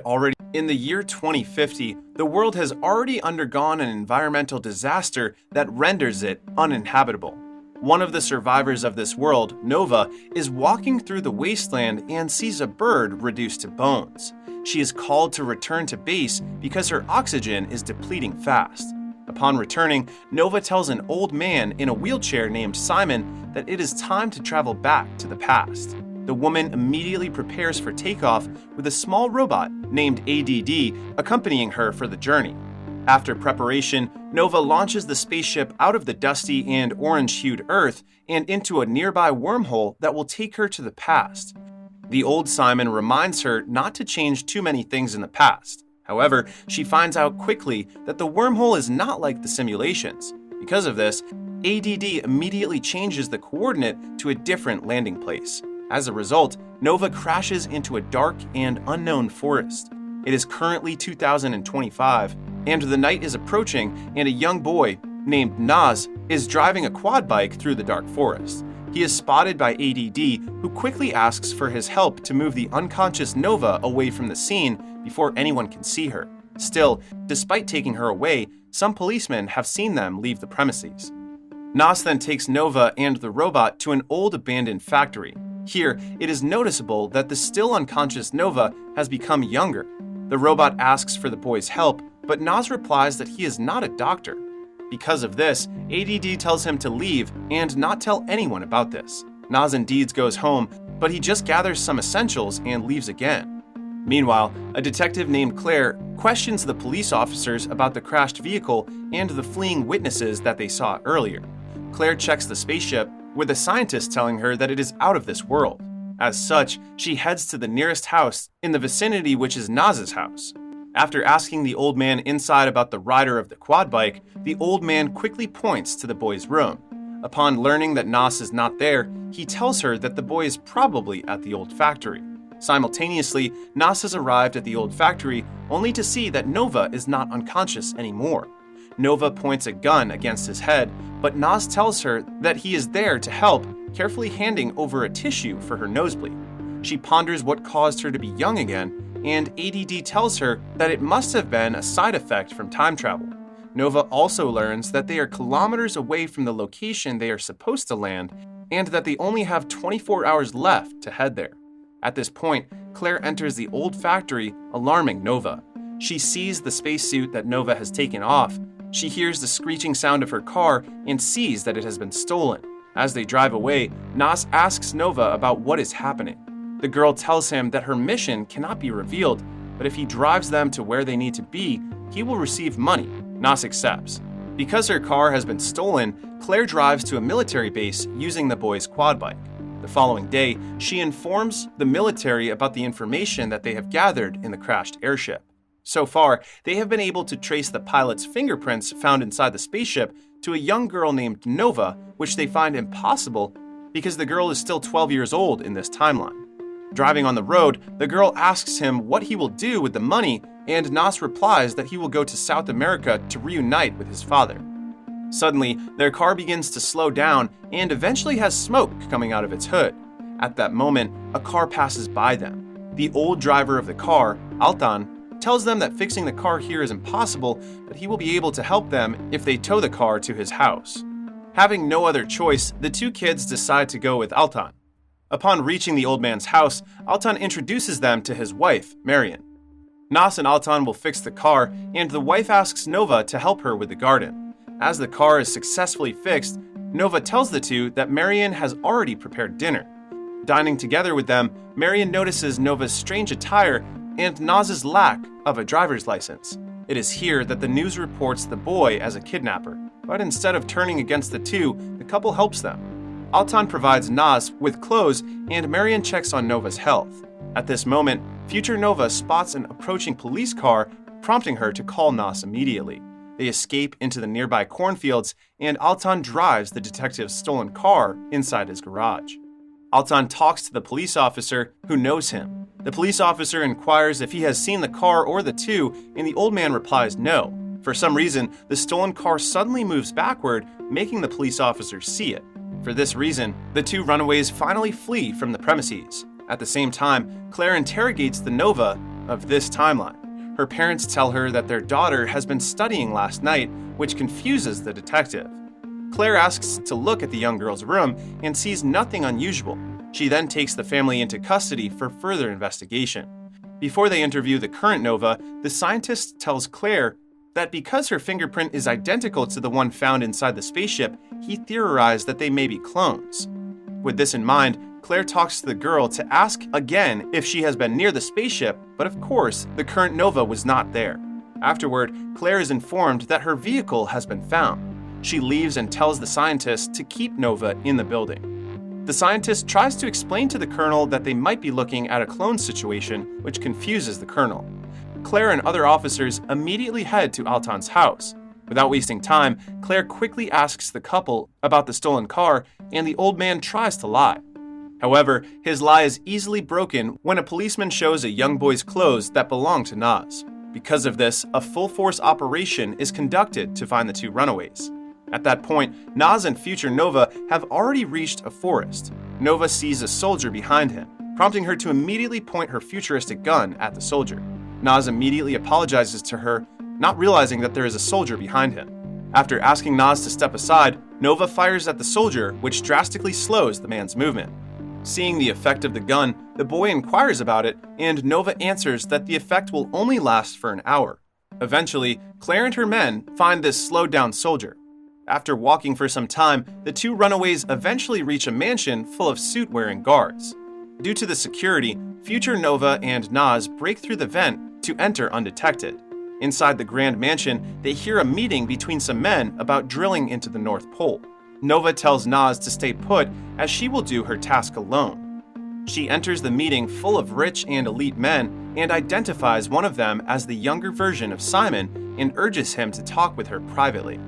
Already in the year 2050, the world has already undergone an environmental disaster that renders it uninhabitable. One of the survivors of this world, Nova, is walking through the wasteland and sees a bird reduced to bones. She is called to return to base because her oxygen is depleting fast. Upon returning, Nova tells an old man in a wheelchair named Simon that it is time to travel back to the past. The woman immediately prepares for takeoff with a small robot named ADD accompanying her for the journey. After preparation, Nova launches the spaceship out of the dusty and orange-hued Earth and into a nearby wormhole that will take her to the past. The old Simon reminds her not to change too many things in the past. However, she finds out quickly that the wormhole is not like the simulations. Because of this, ADD immediately changes the coordinate to a different landing place. As a result, Nova crashes into a dark and unknown forest. It is currently 2025, and the night is approaching, and a young boy named Naz is driving a quad bike through the dark forest. He is spotted by ADD, who quickly asks for his help to move the unconscious Nova away from the scene before anyone can see her. Still, despite taking her away, some policemen have seen them leave the premises. Naz then takes Nova and the robot to an old abandoned factory. Here, it is noticeable that the still unconscious Nova has become younger. The robot asks for the boy's help, but Naz replies that he is not a doctor. Because of this, ADD tells him to leave and not tell anyone about this. Naz indeed goes home, but he just gathers some essentials and leaves again. Meanwhile, a detective named Claire questions the police officers about the crashed vehicle and the fleeing witnesses that they saw earlier. Claire checks the spaceship, with a scientist telling her that it is out of this world. As such, she heads to the nearest house in the vicinity, which is Naz's house. After asking the old man inside about the rider of the quad bike, the old man quickly points to the boy's room. Upon learning that Naz is not there, he tells her that the boy is probably at the old factory. Simultaneously, Naz has arrived at the old factory only to see that Nova is not unconscious anymore. Nova points a gun against his head, but Naz tells her that he is there to help, carefully handing over a tissue for her nosebleed. She ponders what caused her to be young again, and ADD tells her that it must have been a side effect from time travel. Nova also learns that they are kilometers away from the location they are supposed to land, and that they only have 24 hours left to head there. At this point, Claire enters the old factory, alarming Nova. She sees the spacesuit that Nova has taken off. She hears the screeching sound of her car and sees that it has been stolen. As they drive away, Naz asks Nova about what is happening. The girl tells him that her mission cannot be revealed, but if he drives them to where they need to be, he will receive money. Naz accepts. Because her car has been stolen, Claire drives to a military base using the boy's quad bike. The following day, she informs the military about the information that they have gathered in the crashed airship. So far, they have been able to trace the pilot's fingerprints found inside the spaceship to a young girl named Nova, which they find impossible because the girl is still 12 years old in this timeline. Driving on the road, the girl asks him what he will do with the money, and Naz replies that he will go to South America to reunite with his father. Suddenly, their car begins to slow down and eventually has smoke coming out of its hood. At that moment, a car passes by them. The old driver of the car, Altan, tells them that fixing the car here is impossible, but he will be able to help them if they tow the car to his house. Having no other choice, the two kids decide to go with Altan. Upon reaching the old man's house, Altan introduces them to his wife, Marion. Naz and Altan will fix the car, and the wife asks Nova to help her with the garden. As the car is successfully fixed, Nova tells the two that Marion has already prepared dinner. Dining together with them, Marion notices Nova's strange attire and Naz's lack of a driver's license. It is here that the news reports the boy as a kidnapper, but instead of turning against the two, the couple helps them. Altan provides Naz with clothes, and Marion checks on Nova's health. At this moment, future Nova spots an approaching police car, prompting her to call Naz immediately. They escape into the nearby cornfields, and Altan drives the detective's stolen car inside his garage. Altan talks to the police officer, who knows him. The police officer inquires if he has seen the car or the two, and the old man replies no. For some reason, the stolen car suddenly moves backward, making the police officer see it. For this reason, the two runaways finally flee from the premises. At the same time, Claire interrogates the Nova, of this timeline. Her parents tell her that their daughter has been studying last night, which confuses the detective. Claire asks to look at the young girl's room and sees nothing unusual. She then takes the family into custody for further investigation. Before they interview the current Nova, the scientist tells Claire that because her fingerprint is identical to the one found inside the spaceship, he theorized that they may be clones. With this in mind, Claire talks to the girl to ask again if she has been near the spaceship, but of course, the current Nova was not there. Afterward, Claire is informed that her vehicle has been found. She leaves and tells the scientist to keep Nova in the building. The scientist tries to explain to the colonel that they might be looking at a clone situation, which confuses the colonel. Claire and other officers immediately head to Altan's house. Without wasting time, Claire quickly asks the couple about the stolen car, and the old man tries to lie. However, his lie is easily broken when a policeman shows a young boy's clothes that belong to Naz. Because of this, a full-force operation is conducted to find the two runaways. At that point, Naz and future Nova have already reached a forest. Nova sees a soldier behind him, prompting her to immediately point her futuristic gun at the soldier. Naz immediately apologizes to her, not realizing that there is a soldier behind him. After asking Naz to step aside, Nova fires at the soldier, which drastically slows the man's movement. Seeing the effect of the gun, the boy inquires about it, and Nova answers that the effect will only last for an hour. Eventually, Claire and her men find this slowed-down soldier. After walking for some time, the two runaways eventually reach a mansion full of suit-wearing guards. Due to the security, future Nova and Naz break through the vent to enter undetected. Inside the Grand Mansion, they hear a meeting between some men about drilling into the North Pole. Nova tells Naz to stay put as she will do her task alone. She enters the meeting full of rich and elite men and identifies one of them as the younger version of Simon and urges him to talk with her privately.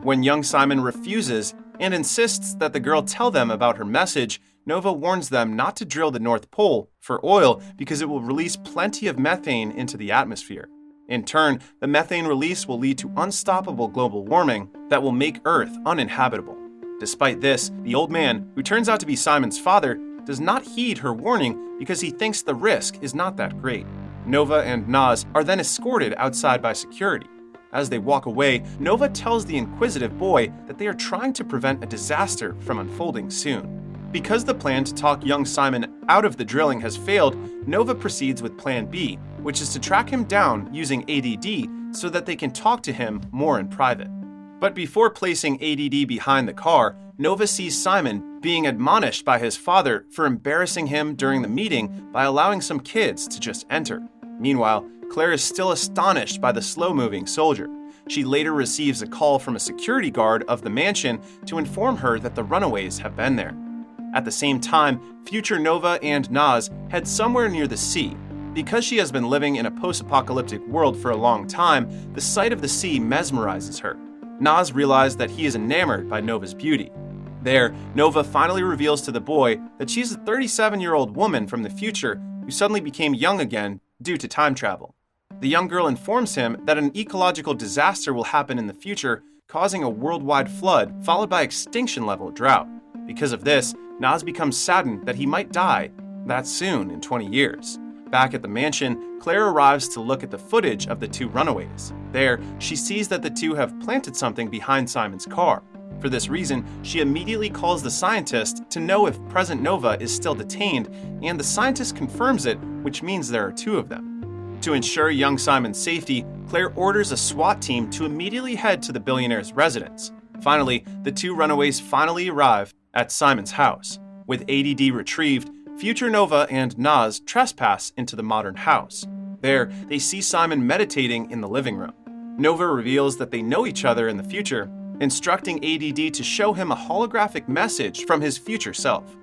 When young Simon refuses and insists that the girl tell them about her message, Nova warns them not to drill the North Pole for oil because it will release plenty of methane into the atmosphere. In turn, the methane release will lead to unstoppable global warming that will make Earth uninhabitable. Despite this, the old man, who turns out to be Simon's father, does not heed her warning because he thinks the risk is not that great. Nova and Naz are then escorted outside by security. As they walk away, Nova tells the inquisitive boy that they are trying to prevent a disaster from unfolding soon. Because the plan to talk young Simon out of the drilling has failed, Nova proceeds with Plan B, which is to track him down using ADD so that they can talk to him more in private. But before placing ADD behind the car, Nova sees Simon being admonished by his father for embarrassing him during the meeting by allowing some kids to just enter. Meanwhile, Claire is still astonished by the slow-moving soldier. She later receives a call from a security guard of the mansion to inform her that the runaways have been there. At the same time, future Nova and Naz head somewhere near the sea. Because she has been living in a post-apocalyptic world for a long time, the sight of the sea mesmerizes her. Naz realizes that he is enamored by Nova's beauty. There, Nova finally reveals to the boy that she's a 37-year-old woman from the future who suddenly became young again due to time travel. The young girl informs him that an ecological disaster will happen in the future, causing a worldwide flood followed by extinction-level drought. Because of this, Naz becomes saddened that he might die that soon in 20 years. Back at the mansion, Claire arrives to look at the footage of the two runaways. There, she sees that the two have planted something behind Simon's car. For this reason, she immediately calls the scientist to know if present Nova is still detained, and the scientist confirms it, which means there are two of them. To ensure young Simon's safety, Claire orders a SWAT team to immediately head to the billionaire's residence. Finally, the two runaways finally arrive at Simon's house. With ADD retrieved, future Nova and Naz trespass into the modern house. There, they see Simon meditating in the living room. Nova reveals that they know each other in the future, instructing ADD to show him a holographic message from his future self.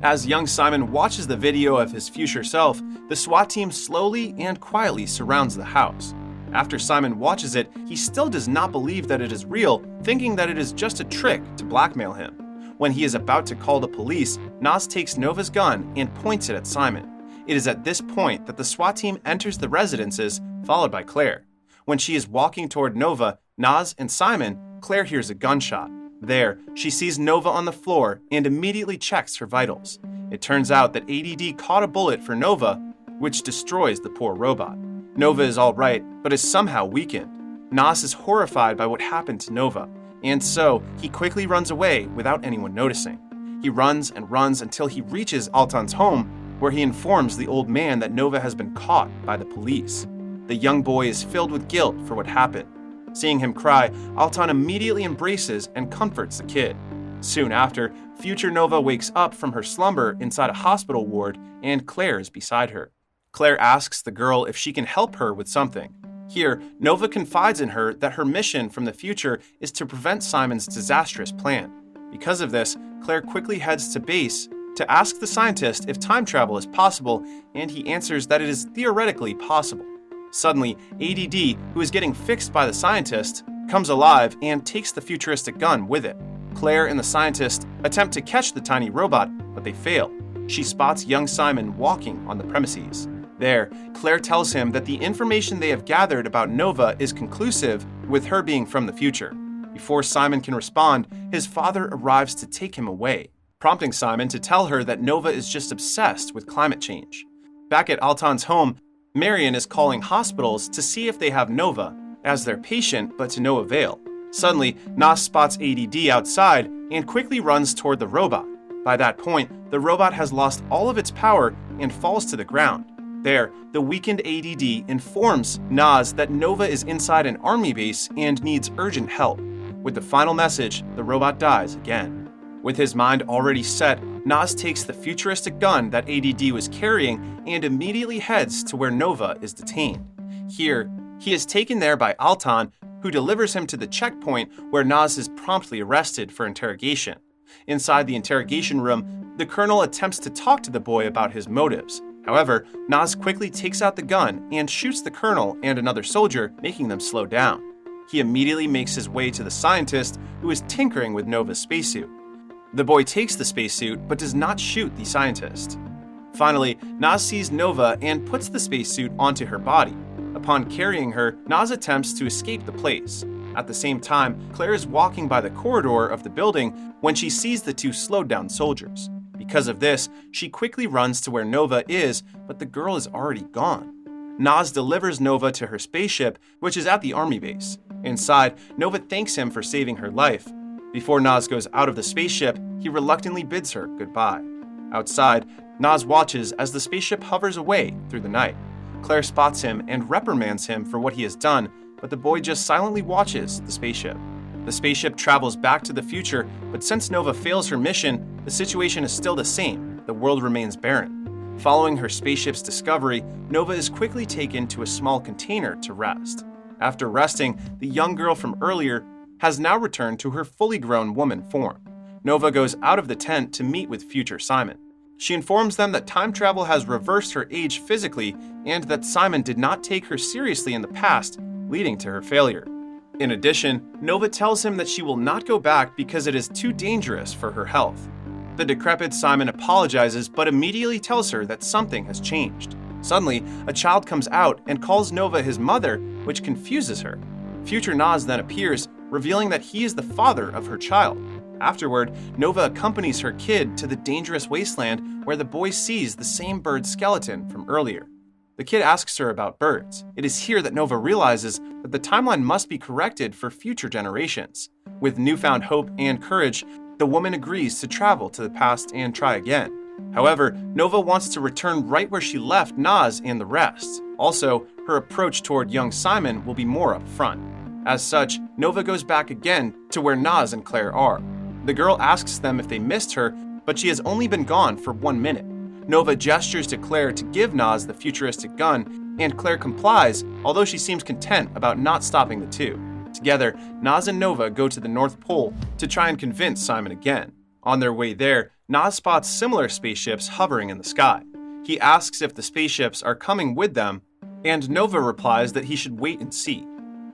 As young Simon watches the video of his future self, the SWAT team slowly and quietly surrounds the house. After Simon watches it, he still does not believe that it is real, thinking that it is just a trick to blackmail him. When he is about to call the police, Naz takes Nova's gun and points it at Simon. It is at this point that the SWAT team enters the residences, followed by Claire. When she is walking toward Nova, Naz, and Simon, Claire hears a gunshot. There, she sees Nova on the floor and immediately checks her vitals. It turns out that ADD caught a bullet for Nova, which destroys the poor robot. Nova is all right, but is somehow weakened. Nas is horrified by what happened to Nova, and so he quickly runs away without anyone noticing. He runs and runs until he reaches Altan's home, where he informs the old man that Nova has been caught by the police. The young boy is filled with guilt for what happened. Seeing him cry, Altan immediately embraces and comforts the kid. Soon after, future Nova wakes up from her slumber inside a hospital ward, and Claire is beside her. Claire asks the girl if she can help her with something. Here, Nova confides in her that her mission from the future is to prevent Simon's disastrous plan. Because of this, Claire quickly heads to base to ask the scientist if time travel is possible, and he answers that it is theoretically possible. Suddenly, ADD, who is getting fixed by the scientist, comes alive and takes the futuristic gun with it. Claire and the scientist attempt to catch the tiny robot, but they fail. She spots young Simon walking on the premises. There, Claire tells him that the information they have gathered about Nova is conclusive, with her being from the future. Before Simon can respond, his father arrives to take him away, prompting Simon to tell her that Nova is just obsessed with climate change. Back at Altan's home, Marion is calling hospitals to see if they have Nova as their patient, but to no avail. Suddenly, Nas spots ADD outside and quickly runs toward the robot. By that point, the robot has lost all of its power and falls to the ground. There, the weakened ADD informs Nas that Nova is inside an army base and needs urgent help. With the final message, the robot dies again. With his mind already set, Nas takes the futuristic gun that ADD was carrying and immediately heads to where Nova is detained. Here, he is taken there by Altan, who delivers him to the checkpoint where Nas is promptly arrested for interrogation. Inside the interrogation room, the colonel attempts to talk to the boy about his motives. However, Nas quickly takes out the gun and shoots the colonel and another soldier, making them slow down. He immediately makes his way to the scientist, who is tinkering with Nova's spacesuit. The boy takes the spacesuit but does not shoot the scientist. Finally, Nas sees Nova and puts the spacesuit onto her body. Upon carrying her, Nas attempts to escape the place. At the same time, Claire is walking by the corridor of the building when she sees the two slowed down soldiers. Because of this, she quickly runs to where Nova is, but the girl is already gone. Nas delivers Nova to her spaceship, which is at the army base. Inside, Nova thanks him for saving her life. Before Nas goes out of the spaceship, he reluctantly bids her goodbye. Outside, Nas watches as the spaceship hovers away through the night. Claire spots him and reprimands him for what he has done, but the boy just silently watches the spaceship. The spaceship travels back to the future, but since Nova fails her mission, the situation is still the same. The world remains barren. Following her spaceship's discovery, Nova is quickly taken to a small container to rest. After resting, the young girl from earlier has now returned to her fully grown woman form. Nova goes out of the tent to meet with future Simon. She informs them that time travel has reversed her age physically and that Simon did not take her seriously in the past, leading to her failure. In addition, Nova tells him that she will not go back because it is too dangerous for her health. The decrepit Simon apologizes but immediately tells her that something has changed. Suddenly, a child comes out and calls Nova his mother, which confuses her. Future Nas then appears, revealing that he is the father of her child. Afterward, Nova accompanies her kid to the dangerous wasteland where the boy sees the same bird skeleton from earlier. The kid asks her about birds. It is here that Nova realizes that the timeline must be corrected for future generations. With newfound hope and courage, the woman agrees to travel to the past and try again. However, Nova wants to return right where she left Nas and the rest. Also, her approach toward young Simon will be more upfront. As such, Nova goes back again to where Nas and Claire are. The girl asks them if they missed her, but she has only been gone for 1 minute. Nova gestures to Claire to give Nas the futuristic gun, and Claire complies, although she seems content about not stopping the two. Together, Nas and Nova go to the North Pole to try and convince Simon again. On their way there, Nas spots similar spaceships hovering in the sky. He asks if the spaceships are coming with them, and Nova replies that he should wait and see.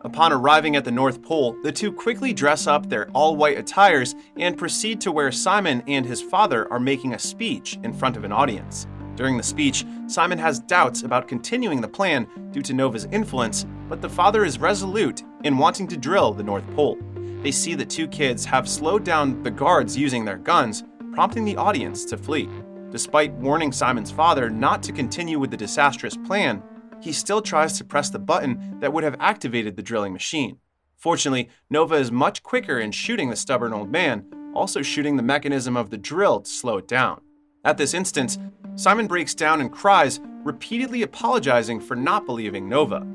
Upon arriving at the North Pole, the two quickly dress up their all-white attires and proceed to where Simon and his father are making a speech in front of an audience. During the speech, Simon has doubts about continuing the plan due to Nova's influence, but the father is resolute in wanting to drill the North Pole. They see the two kids have slowed down the guards using their guns, prompting the audience to flee. Despite warning Simon's father not to continue with the disastrous plan, he still tries to press the button that would have activated the drilling machine. Fortunately, Nova is much quicker in shooting the stubborn old man, also shooting the mechanism of the drill to slow it down. At this instance, Simon breaks down and cries, repeatedly apologizing for not believing Nova.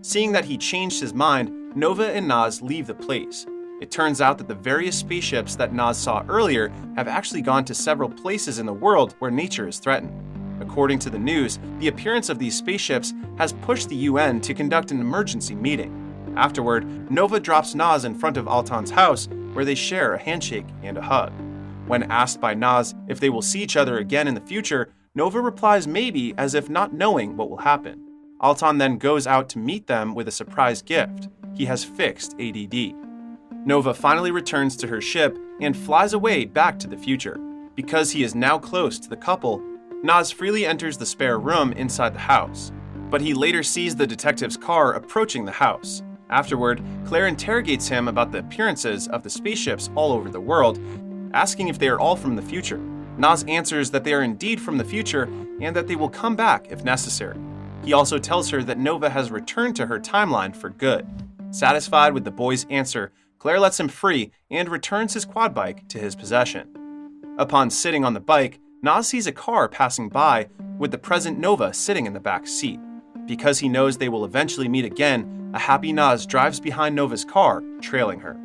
Seeing that he changed his mind, Nova and Nas leave the place. It turns out that the various spaceships that Nas saw earlier have actually gone to several places in the world where nature is threatened. According to the news, the appearance of these spaceships has pushed the UN to conduct an emergency meeting. Afterward, Nova drops Nas in front of Altan's house, where they share a handshake and a hug. When asked by Nas if they will see each other again in the future, Nova replies maybe, as if not knowing what will happen. Altan then goes out to meet them with a surprise gift. He has fixed ADD. Nova finally returns to her ship and flies away back to the future. Because he is now close to the couple, Nas freely enters the spare room inside the house. But he later sees the detective's car approaching the house. Afterward, Claire interrogates him about the appearances of the spaceships all over the world, asking if they are all from the future. Nas answers that they are indeed from the future and that they will come back if necessary. He also tells her that Nova has returned to her timeline for good. Satisfied with the boy's answer, Claire lets him free and returns his quad bike to his possession. Upon sitting on the bike, Nas sees a car passing by with the present Nova sitting in the back seat. Because he knows they will eventually meet again, a happy Nas drives behind Nova's car, trailing her.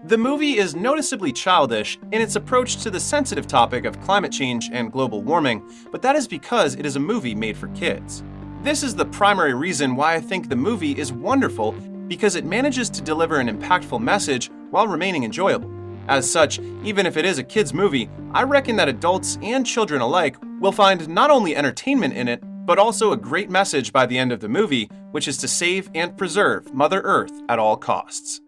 The movie is noticeably childish in its approach to the sensitive topic of climate change and global warming, but that is because it is a movie made for kids. This is the primary reason why I think the movie is wonderful, because it manages to deliver an impactful message while remaining enjoyable. As such, even if it is a kids' movie, I reckon that adults and children alike will find not only entertainment in it, but also a great message by the end of the movie, which is to save and preserve Mother Earth at all costs.